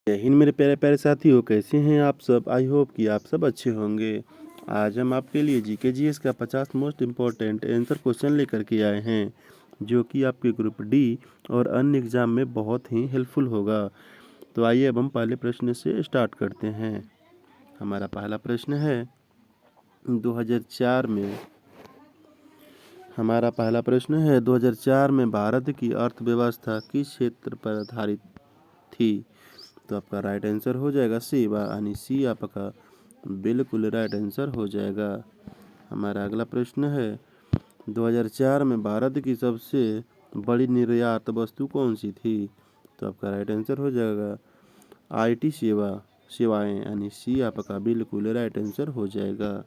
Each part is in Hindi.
जय हिंद मेरे प्यारे प्यारे साथियों, कैसे हैं आप सब। आई होप कि आप सब अच्छे होंगे। आज हम आपके लिए जीके जीएस का 50 मोस्ट इम्पोर्टेंट आंसर क्वेश्चन लेकर के आए हैं, जो कि आपके ग्रुप डी और अन्य एग्जाम में बहुत ही हेल्पफुल होगा। तो आइए अब हम पहले प्रश्न से स्टार्ट करते हैं। हमारा पहला प्रश्न है 2004 में 2004 में भारत की अर्थव्यवस्था किस क्षेत्र पर आधारित थी। तो आपका राइट आंसर हो जाएगा सेवा, यानी सी आपका बिल्कुल राइट आंसर हो जाएगा। हमारा अगला प्रश्न है 2004 में भारत की सबसे बड़ी निर्यात वस्तु कौन सी थी। तो आपका राइट आंसर हो जाएगा आईटी सेवाएं, यानी सी आपका बिल्कुल राइट आंसर हो जाएगा।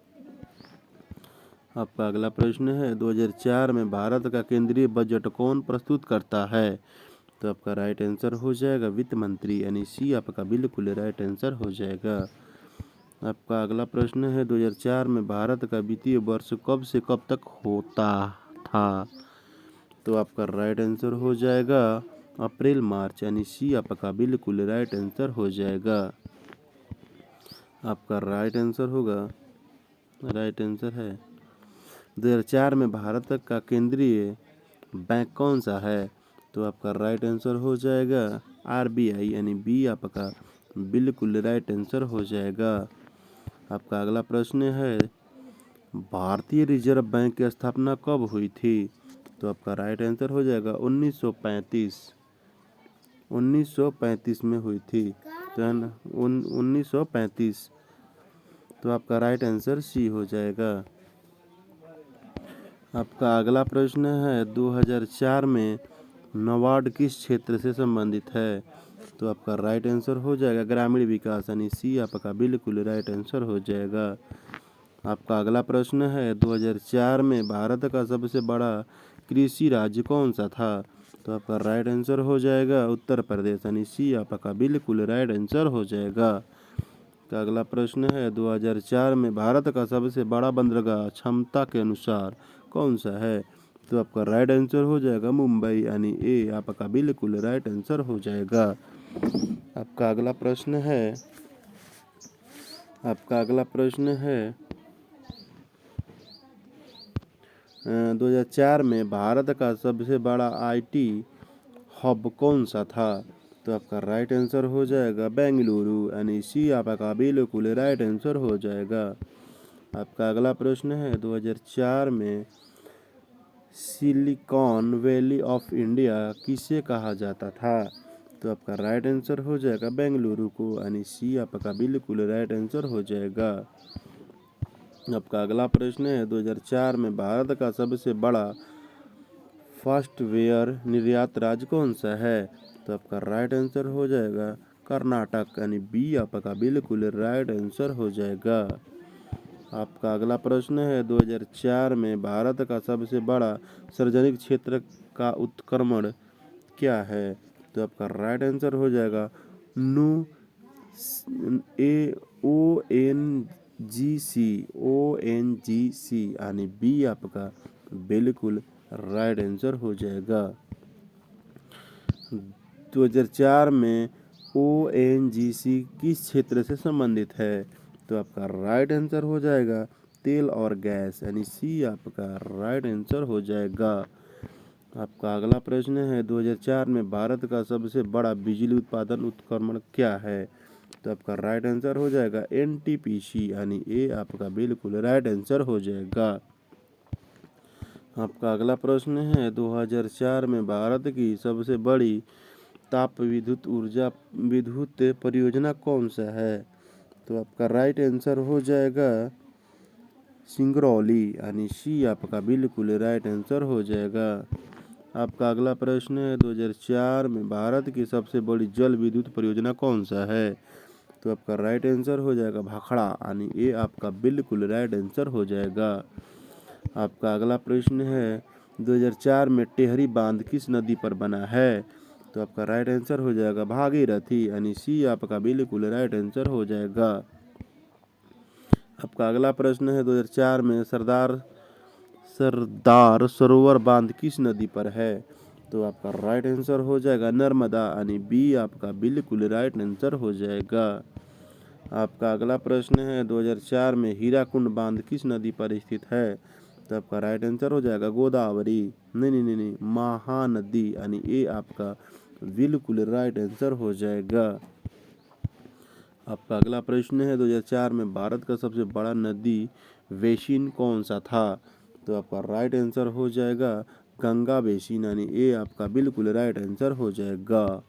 आपका अगला प्रश्न है 2004 में भारत का केंद्रीय बजट कौन प्रस्तुत करता है। तो आपका राइट आंसर हो जाएगा वित्त मंत्री, यानी सी आपका बिल्कुल राइट आंसर हो जाएगा। आपका अगला प्रश्न है 2004 में भारत का वित्तीय वर्ष कब से कब तक होता था। तो आपका राइट आंसर हो जाएगा अप्रैल मार्च, यानी सी आपका बिल्कुल राइट आंसर हो जाएगा। आपका राइट आंसर है 2004 में भारत का केंद्रीय बैंक कौन सा है। तो आपका राइट आंसर हो जाएगा आरबीआई, यानी बी आपका बिल्कुल राइट आंसर हो जाएगा। आपका अगला प्रश्न है भारतीय रिजर्व बैंक की स्थापना कब हुई थी। तो आपका राइट आंसर हो जाएगा 1935 में हुई थी। तो 1935। तो आपका राइट आंसर सी हो जाएगा। आपका अगला प्रश्न है 2004 में नाबार्ड किस क्षेत्र से संबंधित है। तो आपका राइट आंसर हो जाएगा ग्रामीण विकास, यानी सी आपका बिल्कुल राइट आंसर हो जाएगा। आपका अगला प्रश्न है 2004 में भारत का सबसे बड़ा कृषि राज्य कौन सा था। तो आपका राइट आंसर हो जाएगा उत्तर प्रदेश, यानी सी आपका बिल्कुल राइट आंसर हो जाएगा। का अगला प्रश्न है 2004 में भारत का सबसे बड़ा बंदरगाह क्षमता के अनुसार कौन सा है। तो आपका राइट आंसर हो जाएगा मुंबई, यानी ए आपका बिल्कुल राइट आंसर हो जाएगा। आपका अगला प्रश्न है 2004 में भारत का सबसे बड़ा आईटी हब कौन सा था। तो आपका राइट आंसर हो जाएगा बेंगलुरु, यानी सी आपका बिल्कुल राइट आंसर हो जाएगा। आपका अगला प्रश्न है 2004 में सिलिकॉन वैली ऑफ इंडिया किसे कहा जाता था। तो आपका राइट आंसर हो जाएगा बेंगलुरु को, यानी सी आपका बिल्कुल राइट आंसर हो जाएगा। आपका अगला प्रश्न है 2004 में भारत का सबसे बड़ा सॉफ्टवेयर निर्यात राज्य कौन सा है। तो आपका राइट आंसर हो जाएगा कर्नाटक, यानी बी आपका बिल्कुल राइट आंसर हो जाएगा। आपका अगला प्रश्न है 2004 में भारत का सबसे बड़ा सार्वजनिक क्षेत्र का उत्क्रमण क्या है। तो आपका राइट आंसर हो जाएगा नो ONGC, यानी बी आपका बिल्कुल राइट आंसर हो जाएगा। 2004 में ONGC किस क्षेत्र से संबंधित है। तो आपका राइट आंसर हो जाएगा तेल और गैस, यानी सी आपका राइट आंसर हो जाएगा। आपका अगला प्रश्न है 2004 में भारत का सबसे बड़ा बिजली उत्पादन उत्क्रमण क्या है। तो आपका राइट आंसर हो जाएगा NTPC, यानी ए आपका बिल्कुल राइट आंसर हो जाएगा। आपका अगला प्रश्न है 2004 में भारत की सबसे बड़ी ताप विद्युत परियोजना कौन सा है। तो आपका राइट आंसर हो जाएगा सिंगरौली, यानी सी आपका बिल्कुल राइट आंसर हो जाएगा। आपका अगला प्रश्न है 2004 में भारत की सबसे बड़ी जल विद्युत परियोजना कौन सा है। तो आपका राइट आंसर हो जाएगा भाखड़ा, यानी ये आपका बिल्कुल राइट आंसर हो जाएगा। आपका अगला प्रश्न है 2004 में टेहरी बांध किस नदी पर बना है। तो आपका राइट आंसर हो जाएगा भागीरथी, यानी सी आपका बिल्कुल राइट आंसर हो जाएगा। आपका अगला प्रश्न है 2004 में सरदार सरोवर बांध किस नदी पर है। तो आपका राइट आंसर हो जाएगा नर्मदा, यानी बी आपका बिल्कुल राइट आंसर हो जाएगा। आपका अगला प्रश्न है 2004 में हीराकुंड बांध किस नदी पर स्थित है? तो आपका राइट आंसर हो जाएगा गोदावरी। नहीं, महानदी, यानी ए आपका बिल्कुल राइट आंसर हो जाएगा। आपका अगला प्रश्न है 2004 में भारत का सबसे बड़ा नदी बेसिन कौन सा था? तो आपका राइट आंसर हो जाएगा गंगा बेसिन, यानी ए आपका बिल्कुल राइट आंसर हो जाएगा।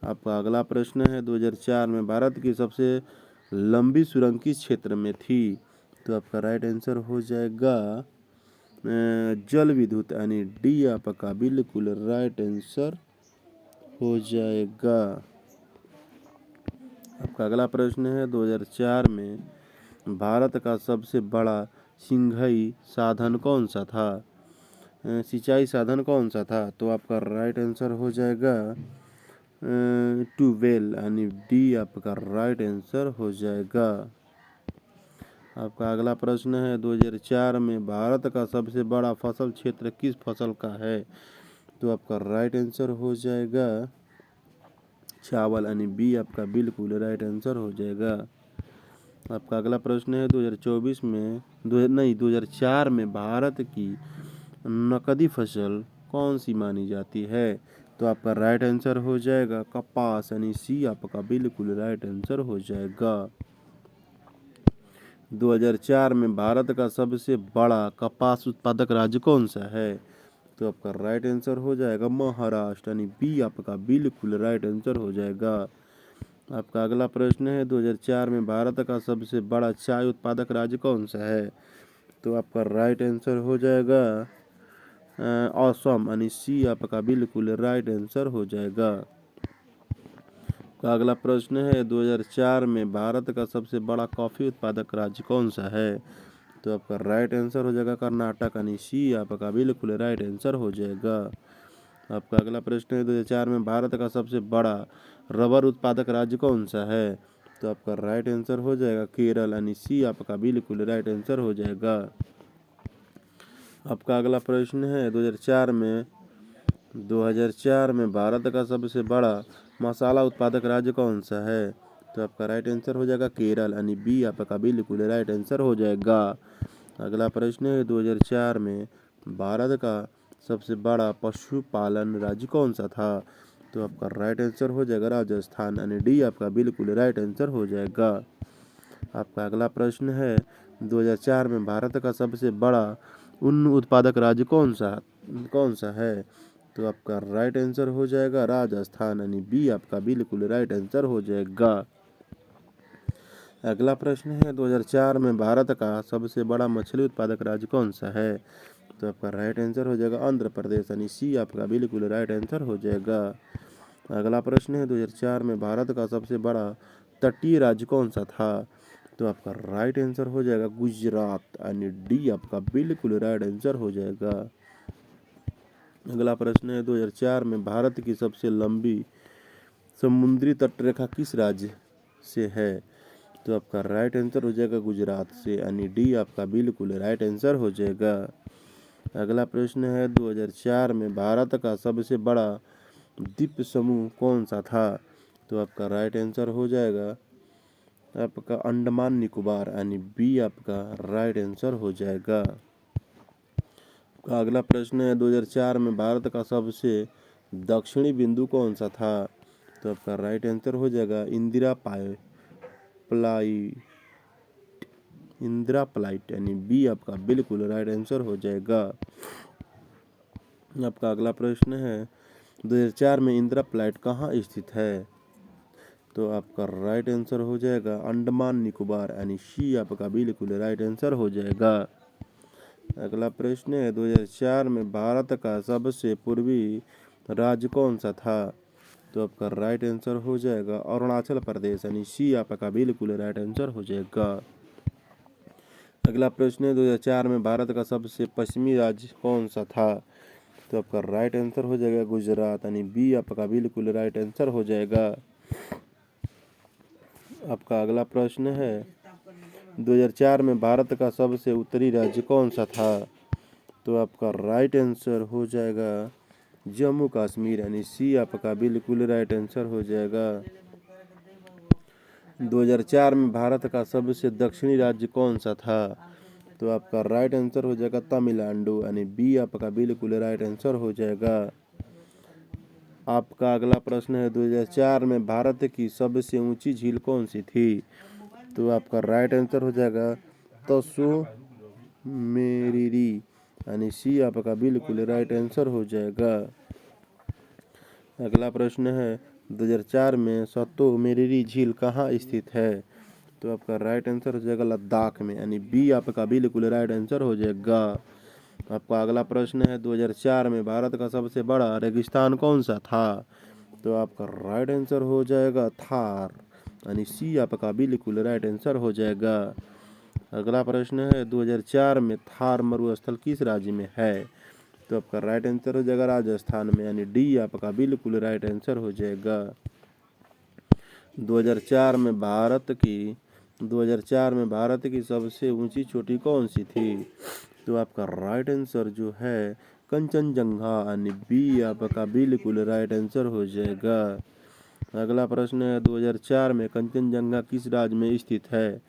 आपका अगला प्रश्न है 2004 में भारत की सबसे लंबी सुरंग किस क्षेत्र में थी? तो आपका राइट आंसर हो जाएगा जल विद्युत, यानी डी आपका बिल्कुल राइट आंसर हो जाएगा। आपका अगला प्रश्न है 2004 में भारत का सबसे बड़ा सिंचाई साधन कौन सा था? सिंचाई साधन कौन सा था? तो आपका राइट आंसर हो जाएगा ट्यूबवेल, यानी डी आपका राइट आंसर हो जाएगा। आपका अगला प्रश्न है 2004 में भारत का सबसे बड़ा फसल क्षेत्र किस फसल का है? तो आपका राइट आंसर हो जाएगा चावल, यानी बी आपका बिल्कुल राइट आंसर हो जाएगा। आपका अगला प्रश्न है 2004 में भारत की नकदी फसल कौन सी मानी जाती है? तो आपका राइट आंसर हो जाएगा कपास, यानी सी आपका बिल्कुल राइट आंसर हो जाएगा। 2004 में भारत का सबसे बड़ा कपास उत्पादक राज्य कौन सा है? तो आपका राइट आंसर हो जाएगा महाराष्ट्र, यानी बी आपका बिल्कुल राइट आंसर हो जाएगा। आपका अगला प्रश्न है 2004 में भारत का सबसे बड़ा चाय उत्पादक राज्य कौन सा है? तो आपका राइट आंसर हो जाएगा असम, यानी सी आपका बिल्कुल राइट आंसर हो जाएगा। अगला प्रश्न है 2004 में भारत का सबसे बड़ा कॉफी उत्पादक राज्य कौन सा है? तो आपका राइट आंसर हो जाएगा कर्नाटक, यानी सी आपका बिल्कुल राइट आंसर हो जाएगा। आपका अगला प्रश्न है 2004 में भारत का सबसे बड़ा रबर उत्पादक राज्य कौन सा है? तो आपका राइट आंसर हो जाएगा केरल, यानी सी आपका बिल्कुल राइट आंसर हो जाएगा। आपका अगला प्रश्न है 2004 में भारत का सबसे बड़ा मसाला उत्पादक राज्य कौन सा है? तो आपका राइट आंसर हो जाएगा केरल, यानी बी आपका बिल्कुल राइट आंसर हो जाएगा। अगला प्रश्न है 2004 में भारत का सबसे बड़ा पशुपालन राज्य कौन सा था? तो आपका राइट आंसर हो जाएगा राजस्थान, यानी डी आपका बिल्कुल राइट आंसर हो जाएगा। आपका अगला प्रश्न है 2004 में भारत का सबसे बड़ा ऊन उत्पादक राज्य कौन सा है? तो आपका राइट आंसर हो जाएगा राजस्थान, यानी बी आपका बिल्कुल राइट आंसर हो जाएगा। अगला प्रश्न है 2004 में भारत का सबसे बड़ा मछली उत्पादक राज्य कौन सा है? तो आपका राइट आंसर हो जाएगा आंध्र प्रदेश, यानी सी आपका बिल्कुल राइट आंसर हो जाएगा। अगला प्रश्न है 2004 में भारत का सबसे बड़ा तटीय राज्य कौन सा था? तो आपका राइट आंसर हो जाएगा गुजरात, यानी डी आपका बिल्कुल राइट आंसर हो जाएगा। अगला प्रश्न है 2004 में भारत की सबसे लंबी समुद्री तटरेखा किस राज्य से है? तो आपका राइट आंसर हो जाएगा गुजरात से, यानी डी आपका बिल्कुल राइट आंसर हो जाएगा। अगला प्रश्न है 2004 में भारत का सबसे बड़ा द्वीप समूह कौन सा था? तो आपका राइट आंसर हो जाएगा आपका अंडमान निकोबार, यानी बी आपका राइट आंसर हो जाएगा। अगला प्रश्न है 2004 में भारत का सबसे दक्षिणी बिंदु कौन सा था? तो आपका राइट आंसर हो जाएगा इंदिरा प्लाइट, यानी बी आपका बिल्कुल राइट आंसर हो जाएगा। आपका अगला प्रश्न है 2004 में इंदिरा प्लाइट कहाँ स्थित है? तो आपका राइट आंसर हो जाएगा अंडमान निकोबार, यानी सी आपका बिल्कुल राइट आंसर हो जाएगा। अगला प्रश्न है 2004 में भारत का सबसे पूर्वी राज्य कौन सा था? तो आपका राइट आंसर हो जाएगा अरुणाचल प्रदेश, यानी सी आपका बिल्कुल राइट आंसर हो जाएगा। अगला प्रश्न है 2004 में भारत का सबसे पश्चिमी राज्य कौन सा था? तो आपका राइट आंसर हो जाएगा गुजरात, यानी बी आपका बिल्कुल राइट आंसर हो जाएगा। आपका अगला प्रश्न है 2004 में भारत का सबसे उत्तरी राज्य कौन सा था? तो आपका राइट आंसर हो जाएगा जम्मू कश्मीर यानी सी आपका बिल्कुल राइट आंसर हो जाएगा। 2004 में भारत का सबसे दक्षिणी राज्य कौन सा था? तो आपका राइट आंसर हो जाएगा तमिलनाडु यानी बी आपका बिल्कुल राइट आंसर हो जाएगा। आपका अगला प्रश्न है 2004 में भारत की सबसे ऊंची झील कौन सी थी? तो आपका राइट आंसर हो जाएगा तसो मेरिरी यानी सी आपका बिल्कुल राइट आंसर हो जाएगा। अगला प्रश्न है 2004 में सतो मेरिरी झील कहाँ स्थित है? तो आपका राइट आंसर हो जाएगा लद्दाख में यानी बी आपका बिल्कुल राइट आंसर हो जाएगा। आपका अगला प्रश्न है 2004 में भारत का सबसे बड़ा रेगिस्तान कौन सा था? तो आपका राइट आंसर हो जाएगा थार यानी सी आपका बिल्कुल राइट आंसर हो जाएगा। अगला प्रश्न है 2004 में थार मरुस्थल किस राज्य में है? तो आपका राइट आंसर हो जाएगा राजस्थान में यानी डी आपका बिल्कुल राइट आंसर हो जाएगा। 2004 में भारत की सबसे ऊंची चोटी कौन सी थी? तो आपका राइट आंसर जो है कंचनजंगा यानी बी आपका बिल्कुल राइट आंसर हो जाएगा। अगला प्रश्न है 2004 में कंचनजंगा किस राज्य में स्थित है?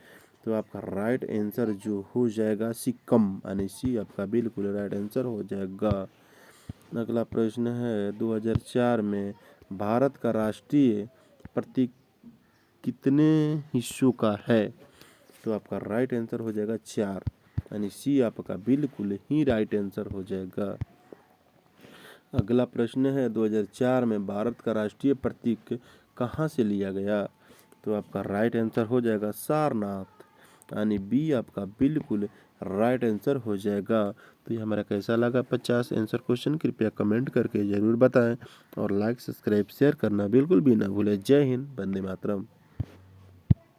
तो आपका राइट आंसर जो हो जाएगा सिक्किम यानी सी आपका बिल्कुल राइट आंसर हो जाएगा। अगला प्रश्न है 2004 में भारत का राष्ट्रीय प्रतीक कितने हिस्सों का है? तो आपका राइट आंसर हो जाएगा 4 यानी सी आपका बिल्कुल ही राइट आंसर हो जाएगा। अगला प्रश्न है 2004 में भारत का राष्ट्रीय प्रतीक कहाँ से लिया गया? तो आपका राइट आंसर हो जाएगा सारनाथ यानी बी आपका बिल्कुल राइट आंसर हो जाएगा। तो ये हमारा कैसा लगा 50 आंसर क्वेश्चन कृपया कमेंट करके ज़रूर बताएं और लाइक सब्सक्राइब शेयर करना बिल्कुल भी ना भूलें। जय हिंद, वंदे मातरम।